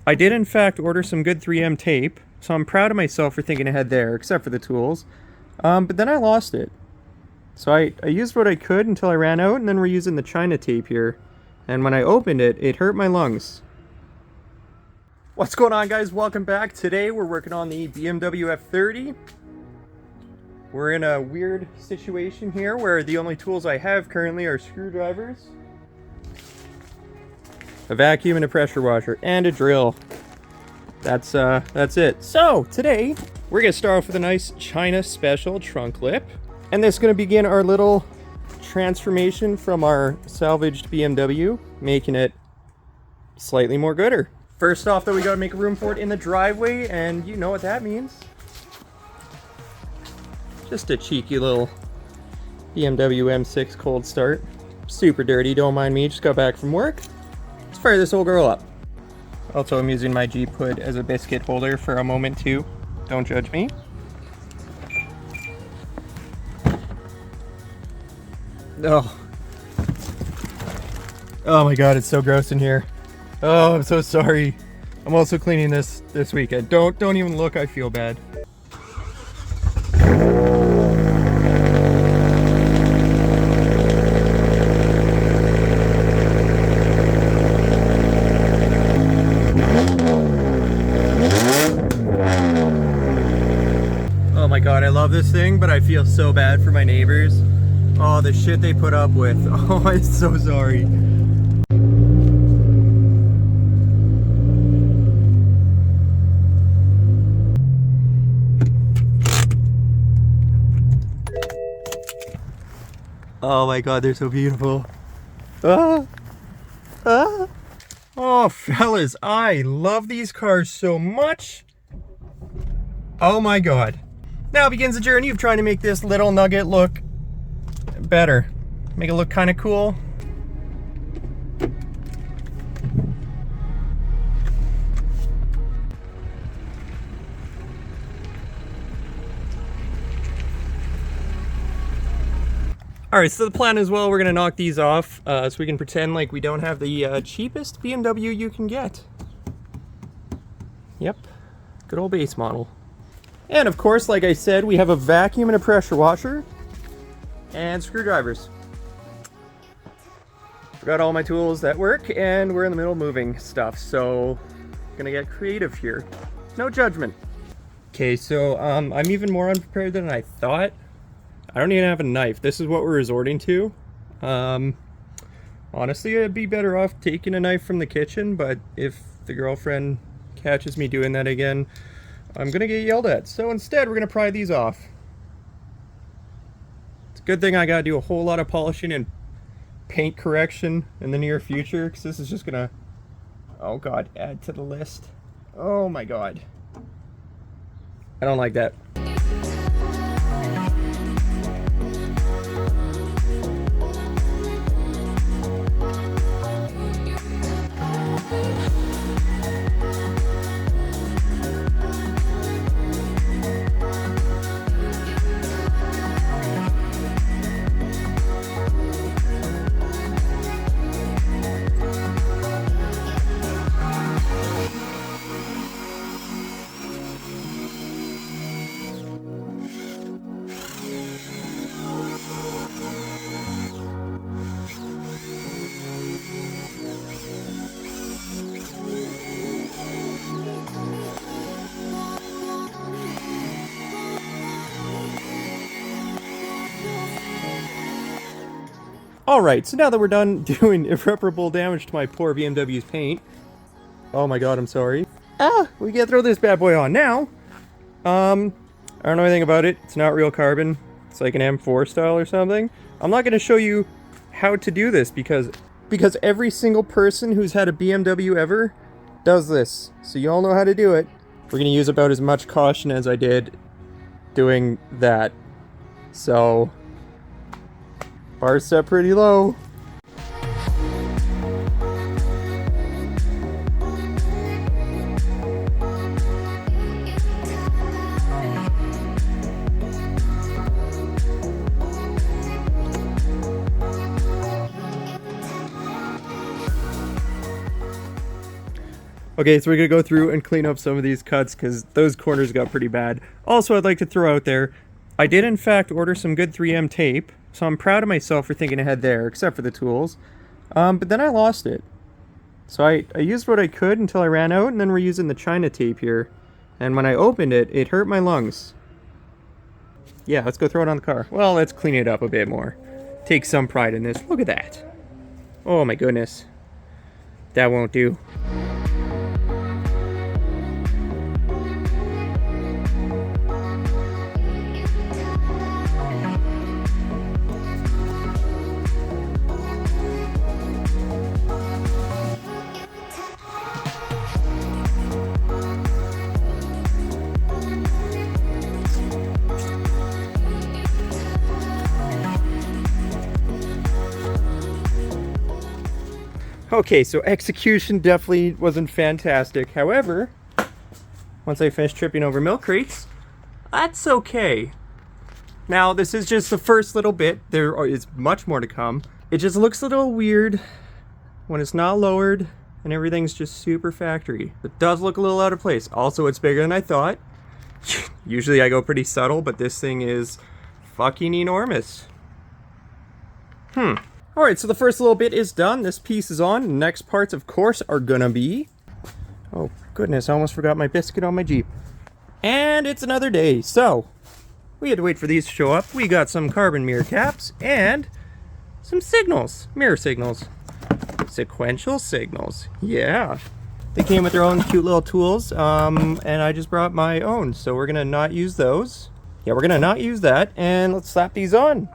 I did in fact order some good 3M tape, so I'm proud of myself for thinking ahead there, except for the tools. But then I lost it. So I used what I could until I ran out, and then we're using the China tape here. And when I opened it, it hurt my lungs. What's going on, guys? Welcome back. Today we're working on the BMW F30. We're in a weird situation here where the only tools I have currently are screwdrivers, a vacuum and a pressure washer, and a drill. That's it. So today we're gonna start off with a nice China special trunk lip, and this is gonna begin our little transformation from our salvaged BMW, making it slightly more gooder. First off, though, we gotta make room for it in the driveway, and you know what that means. Just a cheeky little BMW M6 cold start. Super dirty, don't mind me, just got back from work. Let's fire this old girl up. Also, I'm using my Jeep hood as a biscuit holder for a moment too. Don't judge me. Oh. Oh my god, it's so gross in here. Oh, I'm so sorry. I'm also cleaning this weekend. Don't even look, I feel bad. Oh my god, I love this thing, but I feel so bad for my neighbors. Oh, the shit they put up with. Oh, I'm so sorry. Oh my god, they're so beautiful. Ah, ah. Oh, fellas, I love these cars so much. Oh my god. Now begins the journey of trying to make this little nugget look better. Make it look kind of cool. Alright, so the plan is, well, we're going to knock these off so we can pretend like we don't have the cheapest BMW you can get. Yep, good old base model. And of course, like I said, we have a vacuum and a pressure washer and screwdrivers. Forgot all my tools at work, and we're in the middle of moving stuff, so gonna get creative here. No judgment. Okay, so I'm even more unprepared than I thought. I don't even have a knife. This is what we're resorting to. Honestly, I'd be better off taking a knife from the kitchen, but if the girlfriend catches me doing that again, I'm gonna get yelled at. So instead, we're gonna pry these off. It's a good thing I gotta do a whole lot of polishing and paint correction in the near future, because this is just gonna, oh god, add to the list. Oh my god. I don't like that. Alright, so now that we're done doing irreparable damage to my poor BMW's paint. Oh my god, I'm sorry. We gotta throw this bad boy on now. I don't know anything about it. It's not real carbon. It's like an M4 style or something. I'm not gonna show you how to do this because every single person who's had a BMW ever does this. So you all know how to do it. We're gonna use about as much caution as I did doing that. So bar set pretty low. Okay, so we're gonna go through and clean up some of these cuts because those corners got pretty bad. Also, I'd like to throw out there, I did in fact order some good 3M tape, so I'm proud of myself for thinking ahead there, except for the tools. But then I lost it. So I used what I could until I ran out, and then we're using the China tape here. And when I opened it, it hurt my lungs. Yeah, let's go throw it on the car. Well, let's clean it up a bit more. Take some pride in this. Look at that. Oh my goodness. That won't do. Okay, so execution definitely wasn't fantastic. However, once I finished tripping over milk crates, that's okay. Now, this is just the first little bit. There is much more to come. It just looks a little weird when it's not lowered and everything's just super factory. It does look a little out of place. Also, it's bigger than I thought. Usually I go pretty subtle, but this thing is fucking enormous. Alright, so the first little bit is done. This piece is on. The next parts, of course, are gonna be... Oh, goodness, I almost forgot my biscuit on my Jeep. And it's another day. So, we had to wait for these to show up. We got some carbon mirror caps and some signals. Mirror signals. Sequential signals. Yeah. They came with their own cute little tools, and I just brought my own. So we're gonna not use those. Yeah, we're gonna not use that, and let's slap these on.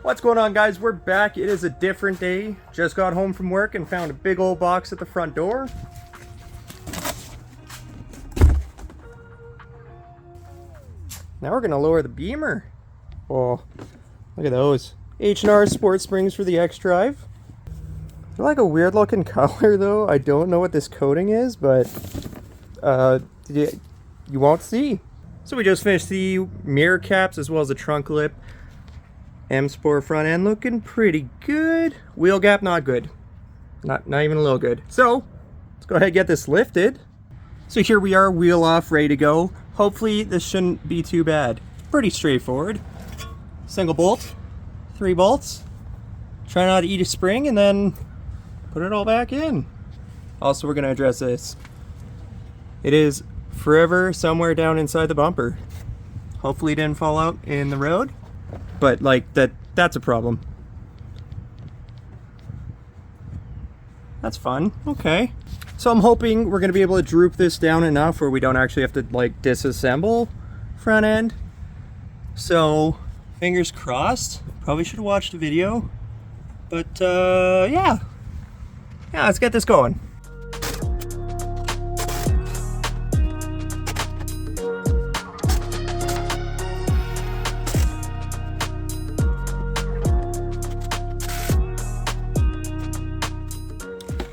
What's going on, guys? We're back. It is a different day. Just got home from work and found a big old box at the front door. Now we're gonna lower the Beamer. Oh, look at those. H&R Sport Springs for the X-Drive. They're like a weird looking color though. I don't know what this coating is, but you won't see. So we just finished the mirror caps as well as the trunk lip. M Sport front end looking pretty good. Wheel gap not good. Not even a little good. So let's go ahead and get this lifted. So here we are, wheel off, ready to go. Hopefully this shouldn't be too bad. Pretty straightforward. Single bolt, 3 bolts. Try not to eat a spring and then put it all back in. Also, we're gonna address this. It is forever somewhere down inside the bumper. Hopefully it didn't fall out in the road. But like that's a problem. That's fun. Okay. So I'm hoping we're gonna be able to droop this down enough where we don't actually have to like disassemble front end. So Fingers crossed. Probably should have watched the video. But, yeah. Yeah, let's get this going.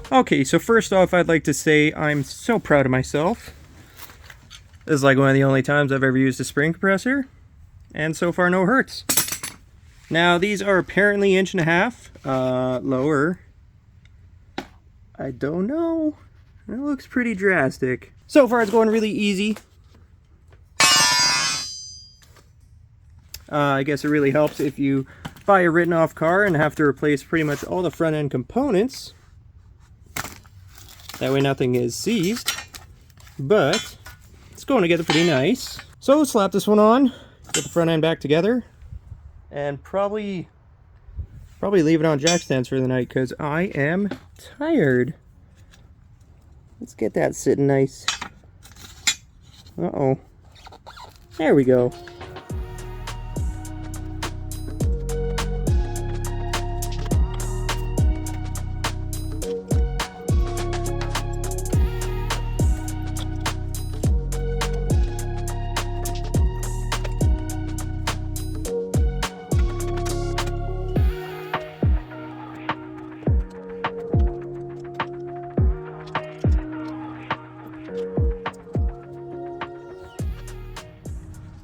Okay, so first off, I'd like to say I'm so proud of myself. This is like one of the only times I've ever used a spring compressor, and so far no hurts. Now these are apparently 1.5 lower. I don't know. It looks pretty drastic. So far it's going really easy. I guess it really helps if you buy a written off car and have to replace pretty much all the front end components. That way nothing is seized, but it's going together pretty nice. So slap this one on, get the front end back together, and probably leave it on jack stands for the night because I am tired. Let's get that sitting nice. Uh-oh. There we go.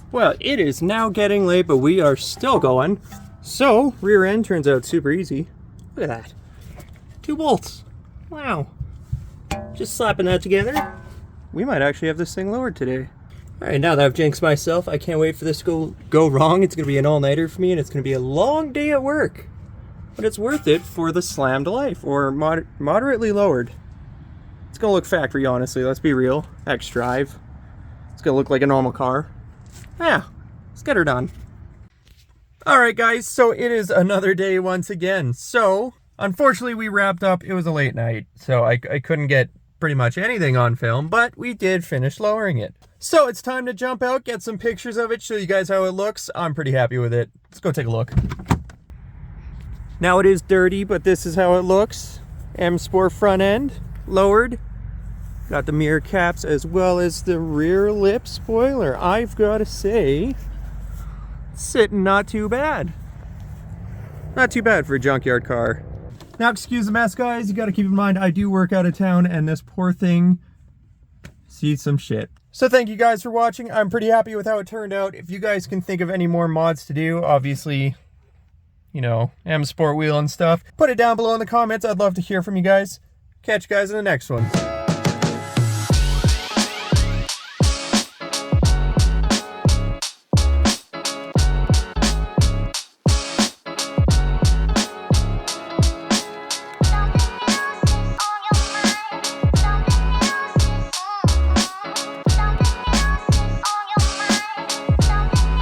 Well, it is now getting late, but we are still going. So, rear end turns out super easy. Look at that. 2 bolts. Wow. Just slapping that together. We might actually have this thing lowered today. Alright, now that I've jinxed myself, I can't wait for this to go wrong. It's going to be an all-nighter for me, and it's going to be a long day at work. But it's worth it for the slammed life, or moderately lowered. It's going to look factory, honestly. Let's be real. X-Drive. It's going to look like a normal car. Yeah, let's get her done. Alright guys, so it is another day once again. So, unfortunately we wrapped up, it was a late night, so I couldn't get pretty much anything on film, but we did finish lowering it. So it's time to jump out, get some pictures of it, show you guys how it looks. I'm pretty happy with it. Let's go take a look. Now it is dirty, but this is how it looks. M Sport front end, lowered. Got the mirror caps as well as the rear lip spoiler. I've got to say, sitting not too bad. Not too bad for a junkyard car. Now excuse the mess guys, you got to keep in mind I do work out of town and this poor thing sees some shit. So thank you guys for watching. I'm pretty happy with how it turned out. If you guys can think of any more mods to do, obviously, you know, M Sport wheel and stuff, put it down below in the comments. I'd love to hear from you guys. Catch you guys in the next one.